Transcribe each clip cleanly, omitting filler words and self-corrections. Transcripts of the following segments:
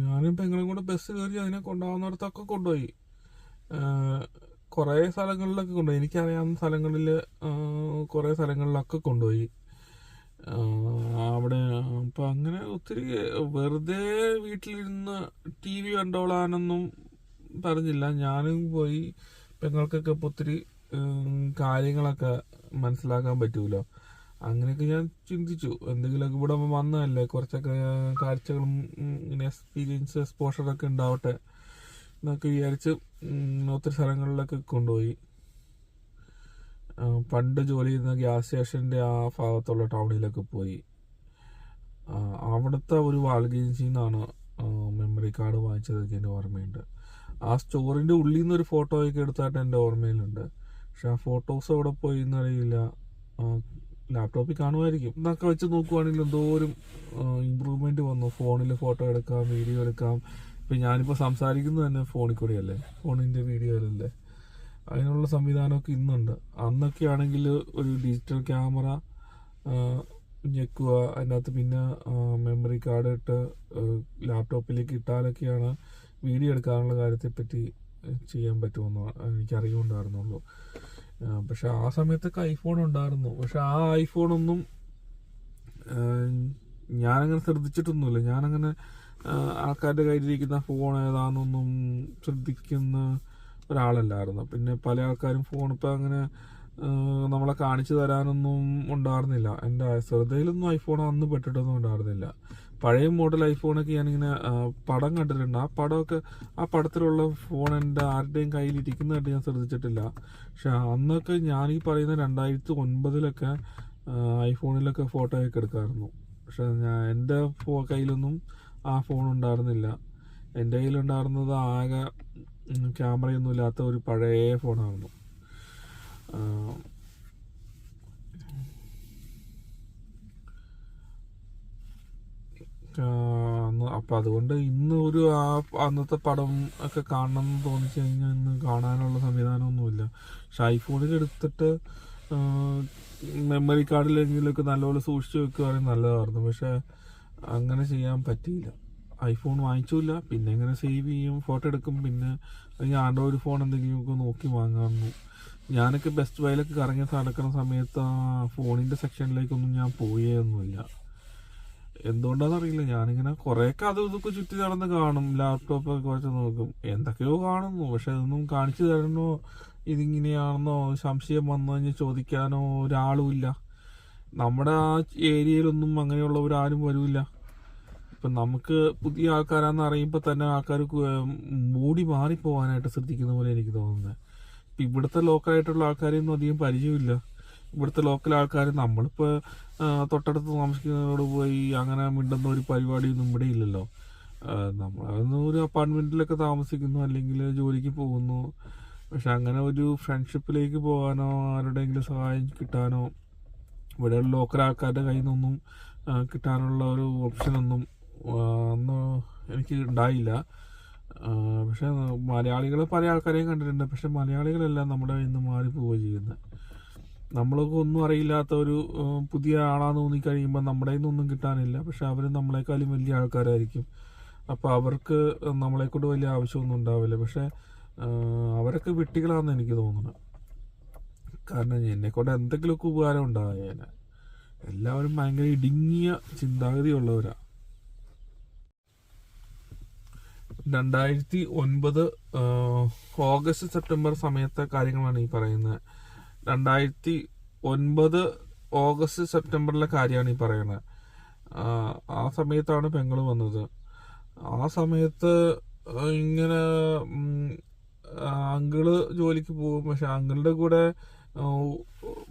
ഞാനും പെങ്ങളും കൂടെ ബസ് കയറി അതിനെ കൊണ്ടുപോകുന്നിടത്തൊക്കെ കൊണ്ടുപോയി. കുറേ സ്ഥലങ്ങളിലൊക്കെ കൊണ്ടുപോയി, എനിക്കറിയാവുന്ന സ്ഥലങ്ങളിൽ കുറേ സ്ഥലങ്ങളിലൊക്കെ കൊണ്ടുപോയി. അവിടെ അപ്പം അങ്ങനെ ഒത്തിരി വെറുതെ വീട്ടിലിരുന്ന് ടി വി കണ്ടോളാനൊന്നും പറഞ്ഞില്ല. ഞാനും പോയി പെങ്ങൾക്കൊക്കെ ഇപ്പോൾ ഒത്തിരി കാര്യങ്ങളൊക്കെ മനസ്സിലാക്കാൻ പറ്റുമല്ലോ. അങ്ങനെയൊക്കെ ഞാൻ ചിന്തിച്ചു, എന്തെങ്കിലുമൊക്കെ ഇവിടെ വന്നതല്ലേ, കുറച്ചൊക്കെ കാഴ്ചകളും ഇങ്ങനെ എക്സ്പോഷറൊക്കെ ഉണ്ടാവട്ടെ എന്നൊക്കെ വിചാരിച്ച് ഒത്തിരി സ്ഥലങ്ങളിലൊക്കെ കൊണ്ടുപോയി. പണ്ട് ജോലി ചെയ്യുന്ന ഗ്യാസ് സ്റ്റേഷൻ്റെ ആ ഭാഗത്തുള്ള ടൗണിലൊക്കെ പോയി. അവിടുത്തെ ഒരു വാൽഗേജിൽ നിന്നാണ് മെമ്മറി കാർഡ് വാങ്ങിച്ചതൊക്കെ എൻ്റെ ഓർമ്മയുണ്ട്. ആ സ്റ്റോറിൻ്റെ ഉള്ളിൽ നിന്നൊരു ഫോട്ടോയൊക്കെ എടുത്തായിട്ട് എൻ്റെ ഓർമ്മയിലുണ്ട്. പക്ഷെ ആ ഫോട്ടോസ് അവിടെ പോയി എന്നറിയില്ല. ലാപ്ടോപ്പിൽ കാണുമായിരിക്കും. എന്നൊക്കെ വെച്ച് നോക്കുവാണെങ്കിൽ എന്തോരം ഇമ്പ്രൂവ്മെൻറ്റ് വന്നു. ഫോണിൽ ഫോട്ടോ എടുക്കാം, വീഡിയോ എടുക്കാം. ഇപ്പം ഞാനിപ്പോൾ സംസാരിക്കുന്നത് തന്നെ ഫോണിൽ കൂടെയല്ലേ, ഫോണിൻ്റെ വീഡിയോയിലല്ലേ. അതിനുള്ള സംവിധാനമൊക്കെ ഇന്നുണ്ട്. അന്നൊക്കെ ആണെങ്കിൽ ഒരു ഡിജിറ്റൽ ക്യാമറ ഞെക്കുക, അതിനകത്ത് പിന്നെ മെമ്മറി കാർഡ് ഇട്ട് ലാപ്ടോപ്പിലേക്ക് ഇട്ടാലൊക്കെയാണ് വീഡിയോ എടുക്കാനുള്ള കാര്യത്തെപ്പറ്റി ചെയ്യാൻ പറ്റുമെന്ന് എനിക്കറിയുന്നുണ്ടായിരുന്നുള്ളൂ. പക്ഷെ ആ സമയത്തൊക്കെ ഐഫോൺ ഉണ്ടായിരുന്നു. പക്ഷെ ആ ഐഫോണൊന്നും ഞാനങ്ങനെ ശ്രദ്ധിച്ചിട്ടൊന്നുമില്ല. ഞാനങ്ങനെ ആൾക്കാരുടെ കയ്യിലിരിക്കുന്ന ഫോൺ ഏതാണെന്നൊന്നും ശ്രദ്ധിക്കുന്ന ഒരാളല്ലായിരുന്നു. പിന്നെ പല ആൾക്കാരും ഫോൺ ഇപ്പം അങ്ങനെ നമ്മളെ കാണിച്ചു തരാനൊന്നും ഉണ്ടായിരുന്നില്ല. എൻ്റെ ശ്രദ്ധയിലൊന്നും ഐഫോൺ അന്ന് പെട്ടിട്ടൊന്നും ഉണ്ടായിരുന്നില്ല. പഴയ മോഡൽ ഐഫോണൊക്കെ ഞാനിങ്ങനെ പടം കണ്ടിട്ടുണ്ട്. ആ പടത്തിലുള്ള ഫോൺ എൻ്റെ ആരുടെയും കയ്യിലിരിക്കുന്നതായിട്ട് ഞാൻ ശ്രദ്ധിച്ചിട്ടില്ല. പക്ഷെ അന്നൊക്കെ ഞാൻ ഈ പറയുന്ന 2009 ഐഫോണിലൊക്കെ ഫോട്ടോയൊക്കെ എടുക്കാമായിരുന്നു. പക്ഷെ എൻ്റെ കയ്യിലൊന്നും ആ ഫോൺ ഉണ്ടായിരുന്നില്ല. എൻ്റെ കയ്യിലുണ്ടായിരുന്നത് ആകെ ക്യാമറയൊന്നും ഇല്ലാത്ത ഒരു പഴയ ഫോണായിരുന്നു. അപ്പം അതുകൊണ്ട് ഇന്ന് ഒരു അന്നത്തെ പടം ഒക്കെ കാണണം എന്ന് തോന്നിച്ചു കഴിഞ്ഞാൽ ഇന്ന് കാണാനുള്ള സംവിധാനമൊന്നുമില്ല. പക്ഷെ ഐഫോണിൽ എടുത്തിട്ട് മെമ്മറി കാർഡിലെങ്കിലൊക്കെ നല്ലപോലെ സൂക്ഷിച്ച് വെക്കുകയാണെങ്കിൽ നല്ലതായിരുന്നു. പക്ഷെ അങ്ങനെ ചെയ്യാൻ പറ്റിയില്ല. ഐഫോൺ വാങ്ങിച്ചില്ല. പിന്നെ എങ്ങനെ സേവ് ചെയ്യും, ഫോട്ടോ എടുക്കും. പിന്നെ അല്ലെങ്കിൽ ആൻഡ്രോയിഡ് ഫോൺ എന്തെങ്കിലുമൊക്കെ നോക്കി വാങ്ങാമെന്നു. ഞാനൊക്കെ ബെസ്റ്റ് ബൈയിലൊക്കെ കറങ്ങി നടക്കുന്ന സമയത്ത് ആ ഫോണിൻ്റെ സെക്ഷനിലേക്കൊന്നും ഞാൻ പോയൊന്നുമില്ല. എന്തുകൊണ്ടാണെന്നറിയില്ല. ഞാനിങ്ങനെ കുറേയൊക്കെ അതും ഇതൊക്കെ ചുറ്റി നടന്ന് കാണും, ലാപ്ടോപ്പൊക്കെ കുറച്ച് നോക്കും, എന്തൊക്കെയോ കാണുന്നു. പക്ഷെ അതൊന്നും കാണിച്ചു തരണോ, ഇതിങ്ങനെയാണെന്നോ സംശയം വന്നു കഴിഞ്ഞാൽ ചോദിക്കാനോ ഒരാളുമില്ല. നമ്മുടെ ആ ഏരിയയിലൊന്നും അങ്ങനെയുള്ളവരാരും വരില്ല. ഇപ്പം നമുക്ക് പുതിയ ആൾക്കാരാന്ന് അറിയുമ്പോൾ തന്നെ ആൾക്കാർ മൂടി മാറിപ്പോവാനായിട്ട് ശ്രദ്ധിക്കുന്ന പോലെ എനിക്ക് തോന്നുന്നത്. ഇപ്പം ഇവിടുത്തെ ലോക്കലായിട്ടുള്ള ആൾക്കാരെയൊന്നും അധികം പരിചയമില്ല. ഇവിടുത്തെ ലോക്കൽ ആൾക്കാർ നമ്മളിപ്പോൾ തൊട്ടടുത്ത് താമസിക്കുന്നവരോട് പോയി അങ്ങനെ മിണ്ടുന്ന ഒരു പരിപാടിയൊന്നും ഇവിടെ ഇല്ലല്ലോ. നമ്മളൊന്ന് ഒരു അപ്പാർട്ട്മെൻറ്റിലൊക്കെ താമസിക്കുന്നു, അല്ലെങ്കിൽ ജോലിക്ക് പോകുന്നു. പക്ഷെ അങ്ങനെ ഒരു ഫ്രണ്ട്ഷിപ്പിലേക്ക് പോകാനോ ആരുടെയെങ്കിലും സഹായം കിട്ടാനോ ഇവിടെയുള്ള ലോക്കൽ ആൾക്കാരുടെ കയ്യിൽ നിന്നൊന്നും കിട്ടാനുള്ള ഒരു ഓപ്ഷനൊന്നും അന്ന് എനിക്ക് ഉണ്ടായില്ല. പക്ഷെ മലയാളികൾ പല ആൾക്കാരെയും കണ്ടിട്ടുണ്ട്. പക്ഷെ മലയാളികളെല്ലാം നമ്മുടെ കയ്യിൽ നിന്ന് മാറിപ്പോവുക ചെയ്യുന്നത്. നമ്മളൊക്കെ ഒന്നും അറിയില്ലാത്ത ഒരു പുതിയ ആളാന്ന് തോന്നിക്കഴിയുമ്പോൾ നമ്മുടെ കയ്യിൽ നിന്നൊന്നും കിട്ടാനില്ല. പക്ഷെ അവർ നമ്മളെക്കാളും വലിയ ആൾക്കാരായിരിക്കും. അപ്പോൾ അവർക്ക് നമ്മളെക്കൊണ്ട് വലിയ ആവശ്യമൊന്നും ഉണ്ടാവില്ല. പക്ഷെ അവരൊക്കെ വിട്ടികളാണെന്ന് എനിക്ക് തോന്നുന്നത്. കാരണം എന്നെക്കൊണ്ട് എന്തെങ്കിലുമൊക്കെ ഉപകാരം ഉണ്ടായേനെ. എല്ലാവരും ഭയങ്കര ഇടുങ്ങിയ ചിന്താഗതിയുള്ളവരാണ്. 2009 ഓഗസ്റ്റ് സെപ്റ്റംബർ സമയത്തെ കാര്യങ്ങളാണ് ഈ പറയുന്നത്. 2009 ഓഗസ്റ്റ് സെപ്റ്റംബറിലെ കാര്യമാണ് ഈ പറയുന്നത്. ആ സമയത്താണ് പെങ്ങൾ വന്നത്. ആ സമയത്ത് ഇങ്ങനെ അങ്കിള് ജോലിക്ക് പോകും. പക്ഷെ അങ്കിളുടെ കൂടെ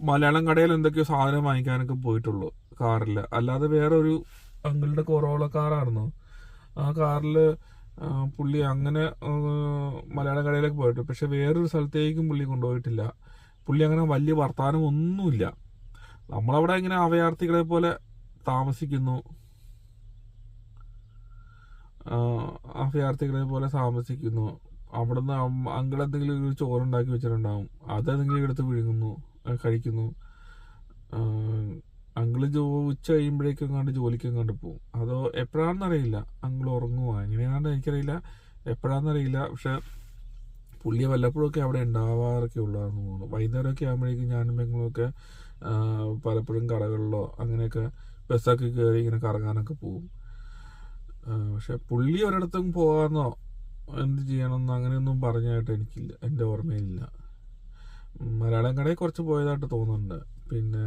മലയാളം കടയിൽ എന്തൊക്കെയോ സാധനം വാങ്ങിക്കാനൊക്കെ പോയിട്ടുള്ളൂ കാറിൽ. അല്ലാതെ വേറെ ഒരു അങ്കിളുടെ കൊറോള കാറായിരുന്നു. ആ കാറിൽ പുള്ളി അങ്ങനെ മലയാള കടയിലേക്ക് പോയിട്ട്, പക്ഷെ വേറൊരു സ്ഥലത്തേക്കും പുള്ളി കൊണ്ടുപോയിട്ടില്ല. പുള്ളി അങ്ങനെ വലിയ വർത്തമാനം ഒന്നുമില്ല. നമ്മളവിടെ ഇങ്ങനെ അഭയാർത്ഥികളെ പോലെ താമസിക്കുന്നു. അവിടുന്ന് അങ്കിൾ എന്തെങ്കിലും ഒരു ചോറുണ്ടാക്കി വെച്ചിട്ടുണ്ടാവും, അതെന്തെങ്കിലും എടുത്ത് വിഴുങ്ങുന്നു, കഴിക്കുന്നു. അങ്കിള് ഉച്ച കഴിയുമ്പോഴേക്കും എങ്ങാണ്ട് ജോലിക്ക് എങ്ങാണ്ട് പോകും. അതോ എപ്പോഴാണെന്നറിയില്ല, അങ്കിൾ ഉറങ്ങുമോ എങ്ങനെയാണെന്ന് എനിക്കറിയില്ല, എപ്പോഴാണെന്നറിയില്ല. പക്ഷെ പുള്ളി വല്ലപ്പോഴൊക്കെ അവിടെ ഉണ്ടാവാറൊക്കെ ഉള്ളതാണെന്ന് തോന്നുന്നു. വൈകുന്നേരമൊക്കെ ആകുമ്പോഴേക്കും ഞാനും പെങ്ങളുമൊക്കെ പലപ്പോഴും കടകളിലോ അങ്ങനെയൊക്കെ ബസ്സൊക്കെ കയറി ഇങ്ങനെ കറങ്ങാനൊക്കെ പോകും. പക്ഷെ പുള്ളി ഒരിടത്തും പോകാമെന്നോ എന്ത് ചെയ്യണമെന്നോ അങ്ങനെയൊന്നും പറഞ്ഞായിട്ട് എനിക്കില്ല, എൻ്റെ ഓർമ്മയിലില്ല. മലയാളം കടയിൽ കുറച്ച് പോയതായിട്ട് തോന്നുന്നുണ്ട്. പിന്നെ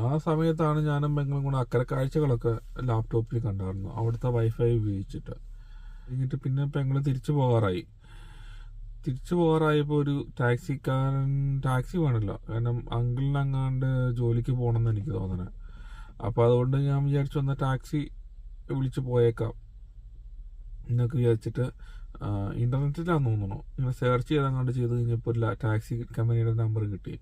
ആ സമയത്താണ് ഞാനും പെങ്ങളും കൂടെ അക്കരെ കാഴ്ചകളൊക്കെ ലാപ്ടോപ്പിൽ കണ്ടായിരുന്നു, അവിടുത്തെ വൈഫൈ ഉപയോഗിച്ചിട്ട്. കഴിഞ്ഞിട്ട് പിന്നെ പെങ്ങൾ തിരിച്ചു പോകാറായപ്പോൾ ഒരു ടാക്സി വേണമല്ലോ, കാരണം അങ്കിളിനങ്ങാണ്ട് ജോലിക്ക് പോകണമെന്ന് എനിക്ക് തോന്നണേ. അപ്പോൾ അതുകൊണ്ട് ഞാൻ വിചാരിച്ചു വന്ന ടാക്സി വിളിച്ച് പോയേക്കാം എന്നൊക്കെ വിചാരിച്ചിട്ട് ഇൻ്റർനെറ്റിലാന്ന് തോന്നണോ ഇങ്ങനെ സെർച്ച് ചെയ്തങ്ങാണ്ട് ചെയ്ത് കഴിഞ്ഞപ്പോൾ ഒരു ടാക്സി കമ്പനിയുടെ നമ്പർ കിട്ടി.